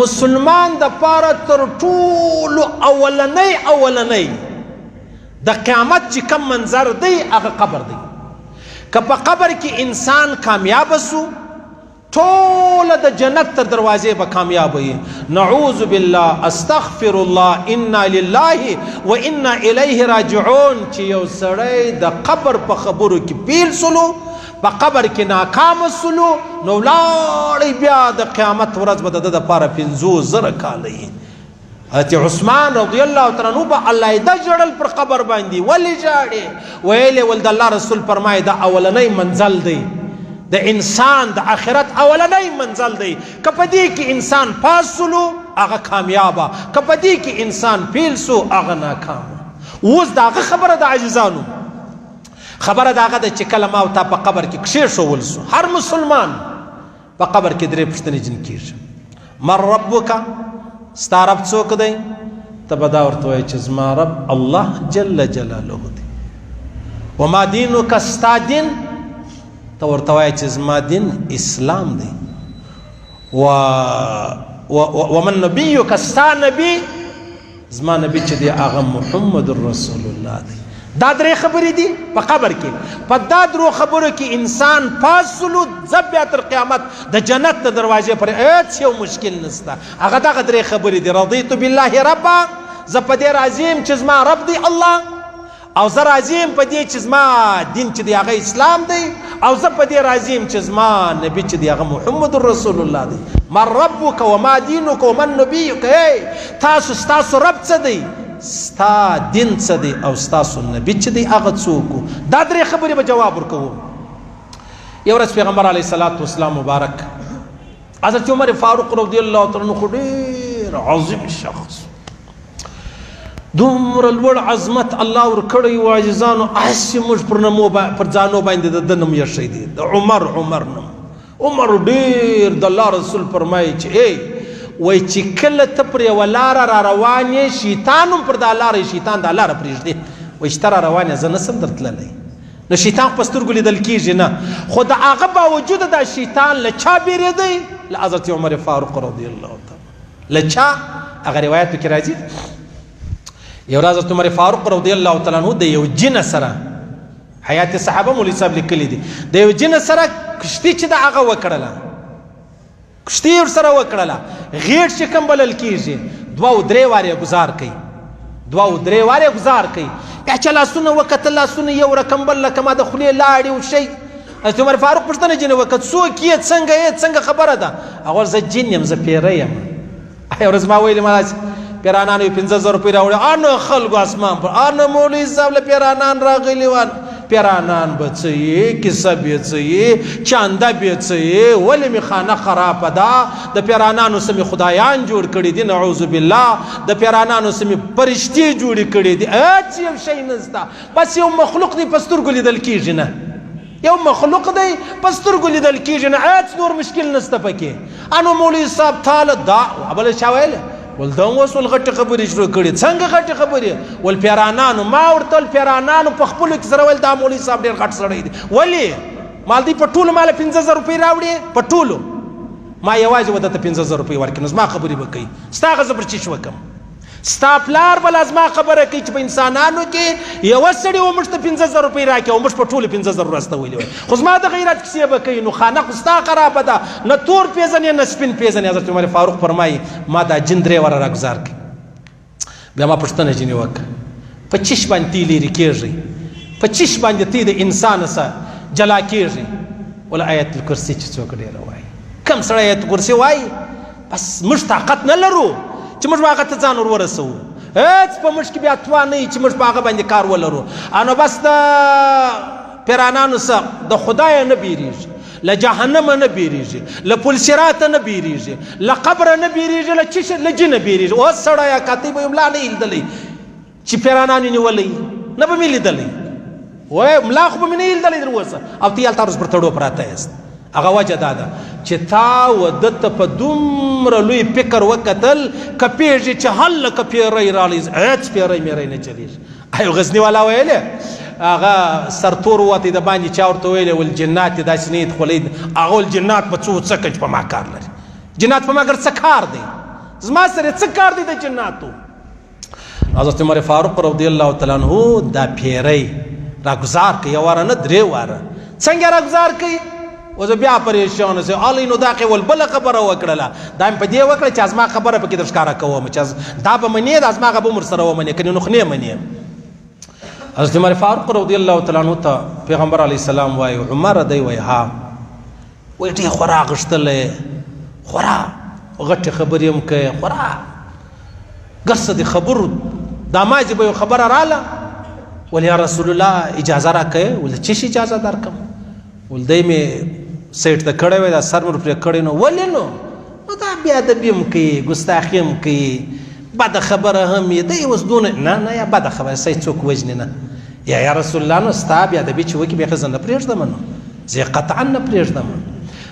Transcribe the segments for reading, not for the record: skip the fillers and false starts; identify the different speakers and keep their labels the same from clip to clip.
Speaker 1: مسلمان د پاره تر ټولو اولنی د قیامت چې کم منظر دی هغه قبر دی. که په قبر کې انسان کامیاب سو ټول د جنت تر دروازې به کامیاب وي. نعوذ بالله، استغفر الله، انا لله و انا الیه راجعون. چې یو سړی د قبر په خبرو کې پیل سلو، په قبر کې ناکام سلو، نو لاړی بیا د قیامت ورځ به د ده دپاره 50,000 کاله وي. حضرت عثمان رضی الله تعالی عنہ به علیحده ژړل پر قبر باندې. ولې ژاړې؟ ویلې ول د الله رسول فرمایي دا اولنی منزل دی د انسان د آخرت، اولنی منزل دی. که په دې کې انسان پاس سلو هغه کامیابه، که په دې کې انسان فیل سو هغه ناکامه. اوس د هغه خبره د عاجزانو خبره د هغه ده چې کله ما او تا په قبر کې کښېښول سو. هر مسلمان په قبر کې 3 پوښتنې جن کېږي. من ربک؟ ستا رب څوک دی؟ ته به دا ورته وایې چې زما رب الله جل جلاله دی. وما دینک؟ ستا دین؟ ته ورته وایې چې زما دین اسلام دی. ومن نبیک؟ ستا نبی؟ زما نبی چې دی هغه محمد رسول الله دی. دا 3 خبرې دي په قبر کې. په دا 3 خبرو کې انسان پاس سلو ځب بیا تر قیامت د جنت د دروازې پر هېڅ یو مشکل نشته. هغه دغه 3 خبرې دي. رضیت بالله ربا، زه په دې راضي یم چې زما رب دی الله، او زه راضي یم په دې چې زما دین چې دی هغه اسلام دی، او زه په دې راضي یم چې زما نبی چې دی هغه محمد رسول الله دی. من ربک وما دینک ومن نبیک؟ تاسو ستاسو رب څه دی، ستا دین څه دی، او ستاسو نبی چې دی هغه څوک؟ دا 3 خبرې به جواب ورکوو. یو ورځ پیغمبر علیه الصلاة والسلام مبارک حضرت عمر فاروق رضی الله تعالی عنہ ډېر عظیم شخص، دومره لوړ عظمت الله ورکړی و عاجزانو، هسې موږ پر ځانو باندې د ده نوم ایښی دی، د عمر نوم. عمر ډېر د الله رسول فرمایي چې وای چې کله ته پر یوه لاره را روان یې، شیطان هم پر دا لاره، شیطان دا لاره پرېږدي، وایي چې ته را روان یې زه نسم درتللی. نو شیطان په سترګو لیدل کېږي نه، خو د هغه باوجوده دا شیطان له چا بیرېدی؟ له حضرت عمر فاروق رضی الله تعالی. له چا؟ هغه روایت پکې راځي. یو ورځ حضرت عمر فاروق رضی الله تعالی عنہ د یو جن سره، حیات صحابه مولوي صاحب لیکلي دي، د یو جن سره کشتي چې د هغه وکړله، کشتي ورسره وکړله، غیټ چې کوم بلل کېږي، 2-3 وارې ګزار کوي، 2-3 وارې ګزار کوي. بیا چې لاسونه وکتل، لاسونه یو رقم بل رقم د خولې لاړې وشي. حضرت عمر فاروق پوښتنه جنې وکړه څوک یې، څنګه خبره ده؟ هغه زه جن یم، زه پیره یم. یو ورځ ما ویلې ما پیرانانو 50,000 روپۍ راوړې، ان خلکو اسمان پر، ان مولوي صاحب له پیرانان راغلي وان. پیرانان به څه یې، کیسه به څه یې، چانده به څه یې، ولې مې خانه خرابه ده، د پیرانانو څه مې خدایان جوړ کړي دي، نعوذ بالله، د پیرانانو څه مې فرشتې جوړې کړي دي. هېڅ یو شی نشته، بس یو مخلوق دی په سترګو لیدل کېږي نه، یو مخلوق دی په سترګو لیدل کېږي نه، هېڅ نور مشکل نشته پکې. انو مولوي صاحب تاله دا بله چا ویلې؟ ول دا اوس ول غټې خبرې شروع کړي. څنګه غټې خبرې؟ ول پیرانانو، ما ورته ول پیرانانو په خپلو کې سره ویل دا مولوي صاحب ډېر غټ سړی دی. ولې؟ مال دی په ټولو ماله 50,000 روپۍ راوړې، په ټولو ما یوازې ودته 50,000 روپۍ ورکړې، نو زما خبرې به کوي، ستا هغه زه پر چیش وکړم. ستا پلار به لا زما خبره کوي چې په انسانانو کې یوه سړي و موږ ته 50,000 روپۍ راکړې او موږ په ټولو 50,000 ورستولې وای، خو زما د غیرت کیسې به کوي. نو خانه خو ستا خرابه ده، نه تور پېژنې نه سپین پېژنې. حضرت عمر فاروق فرمایي ما دا جن 3 واره راګزار کړي. بیا ما پوښتنه ځینې وکړه، په چیش باندې تی لرې کېږي، په چیش باندې تی د انسان سره جلا کېږي؟ ولا آیت الکرسي چې څوک ډېره وایي. کم سړی آیت الکرسي وایي؟ بس موږ طاقت نه لرو چې موږ هغه ته ځان ور ورسوو، هېڅ په موږ کې بیا توان نه وي چې موږ په هغه باندې کار ولرو. نو بس د پیرانانو څخه د خدایه نه بیریږي، له جهنمه نه بیریږي، له پل صراطه نه بیریږي، له قبره نه بیریږي، له جنه بیریږي. اوس سړیه کاتی به یې ملا نه لیدلی چې پیرانانو نیولی، نه به مې لیدلی، وایي ملا خو به مې نه لیدلی تر اوسه، او ته هلته روز پر تړو پراته یاست. هغه وجه دا ده چې تا و ده ته په دومره لوی فکر وکتل، که پېږي چې هلکه پیری رالی، هېڅ پیری میری نه چلېږي. یو غزني والا ویلې، هغه سرتور ووتی د باندې، چا ورته ویلې ول جنات یې داسې نه یې خولۍ، هغه ول جنات په څه چې په ما کار لري، جنات په ما ګر څه کار دی؟ زما سره څه کار دی د جناتو؟ حضرت عمر فاروق رضی الله تعالی عنہ دا پیری راگزار کوي، یو واره نه 3 واره. څنګه راگزار کوي؟ اوس بیا پریشان سي الی نو دا قول بل خبره وکړه، دا په دې وکړه چې ازما خبره پکې در ښکارا کوم چې دا به منی، دا ازما غو مر سره ومني، کني نو خنه مني. حضرت عمر فاروق رضی الله تعالی عنہ ته پیغمبر علی السلام وای عمر دی وای ها وای ته خورا غشتله، خورا غټ خبریم کوي، خورا ګرسه دي خبرو دا ما چې به خبره رااله ول یا رسول الله اجازه راکې، ول چې اجازه درکم، ول دای می سیټ ته کړه وای دا سر مر پر کړه نو ولینو نو دا بیا د بیم کوي، ګستاخیم کوي، بد خبره هم دی اوس دون نه یا بد خبره سي څوک وجنه نه یا رسول الله نو ستا بیا د بیچ وکی به خزنه پرېږدم نو زه قطعا نه پرېږدم.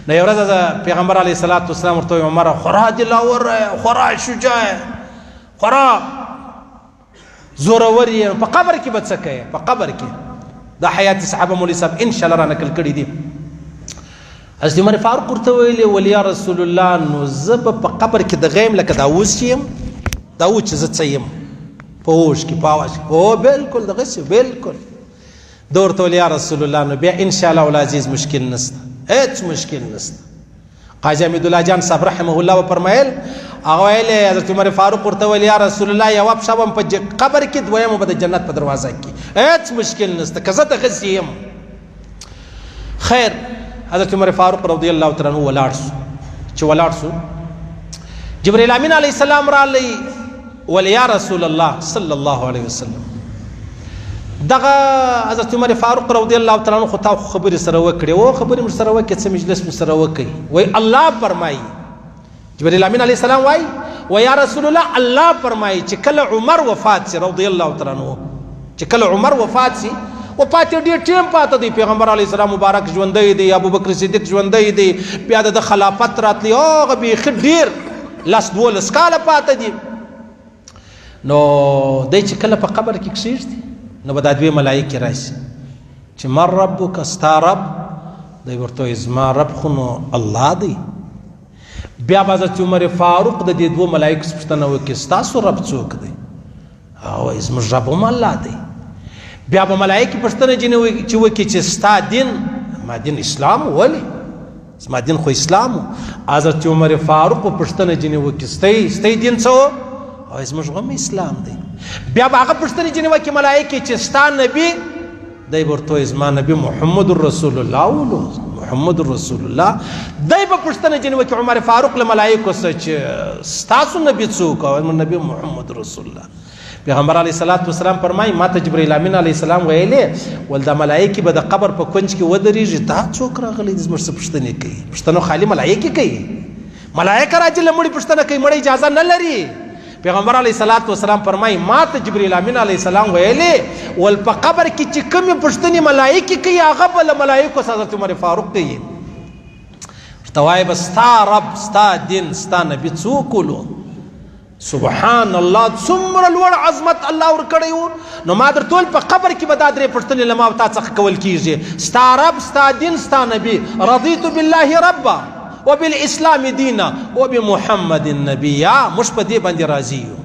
Speaker 1: نو یو ورځ پیغمبر علیه الصلاۃ والسلام ورته عمر خورا دلاور، خورا شجاع، خورا زورور یې، په قبر کې به څه کوي؟ په قبر کې دا حیات صحابه مولوی صاحب ان شاء الله را نقل کړي دي. حضرت عمر فاروق ورته ویلي ول یا رسول الله نو زه به په قبر کې د غیم لکه دا اوس یم، دا اوس چې زه څه یم په اوش کې په اواز کې، او بالکل دغه څه بالکل. دا ورته ویل یا رسول الله نو بیا ان شاء الله العزیز مشکل نشته، هیڅ مشکل نشته. قاضي حمید الله جان صاحب رحمه الله فرمایل هغه ویل حضرت عمر فاروق ورته ویل یا رسول الله یو شبم په قبر کې دویم په جنت په دروازه کې، هیڅ مشکل نشته که زه دغه څه یم. خیر حضرت عمر فاروق رضی الله تعالی عنہ ولاړ شو. چې ولاړ شو جبرائیل امین علیه السلام را لئی ول یا رسول الله صلی الله علیه وسلم دغه حضرت عمر فاروق رضی الله تعالی عنہ خو تا خبرې سره وکړې، او خبرې مر سره وکړې، څه مجلس مر سره وکړي. وای الله فرمایي، جبرائیل امین علیه السلام وای و یا رسول الله الله فرمایي چې کله عمر وفات سي رضی الله تعالی عنہ، چې کله عمر وفات سي، وفات ډیر ټیم پاته دی، پیغمبر علیه السلام مبارک ژوندی دی، ابو بکر صدیق ژوندی دی، بیا د خلافت راتلی هغه به ډیر لاس 12 کاله پاته دی. نو دی چې کله په قبر کې کښېږدي نو به دا 2 ملایکې راشي چې من ربک، ستا رب؟ دی ورته وایي زما رب خو نو الله دی. بیا به حضرت عمر فاروق د دې 2 ملایکو پوښتنه وکړي ستاسو رب څوک دی؟ هغه وایي زموږ رب هم الله دی. بیا به ملایکې پوښتنه چې وکړي چې ستا دین؟ ما دین اسلام. ولې؟ زما دین خو اسلام. حضرت عمر فاروق په پوښتنه ځینې وکړي ستی دین څه و؟ او زموږ هم اسلام دی. بیا به هغه پوښتنې ځینې وکړي ملایکې چې ستا نبی؟ دی به ورته وایي زما نبی محمد رسول الله ولو، محمد رسول الله. دی به پوښتنه ځینې وکړي عمر فاروق له ملایکو څخه چې ستاسو نبی څوک؟ او زموږ نبی محمد رسول الله. پیغمبر علیه الصلاۃ والسلام فرمایي ما ته جبرائیل امین علیه السلام ویلې ول دا ملایکې به د قبر په کونج کې ودرېږي، دا څوک راغلی دی زموږ څه پوښتنې کوي؟ پوښتنه خالي ملایکې کوي، ملایکه راځي له مړي پوښتنه کوي، مړی اجازه نه لري. پیغمبر علیه الصلاۃ والسلام فرمایي ما ته جبرائیل امین علیه السلام ویلې ول په قبر کې چې کومې پوښتنې ملایکې کوي هغه به له ملایکو څخه حضرت عمر فاروق کوي. ورته وایي به ستا رب، ستا دین، ستا نبي څوک ولو؟ سبحان الله، څومره لوړ عظمت الله ورکړی و. نو ما درته ویل په قبر کې به دا 3 پوښتنې له ما او تا څخه کول کېږي، ستا رب، ستا دین، ستا نبي. رضیت بالله ربا وبالاسلام دینا وبمحمد نبیا. موږ په دې باندې راضي یو.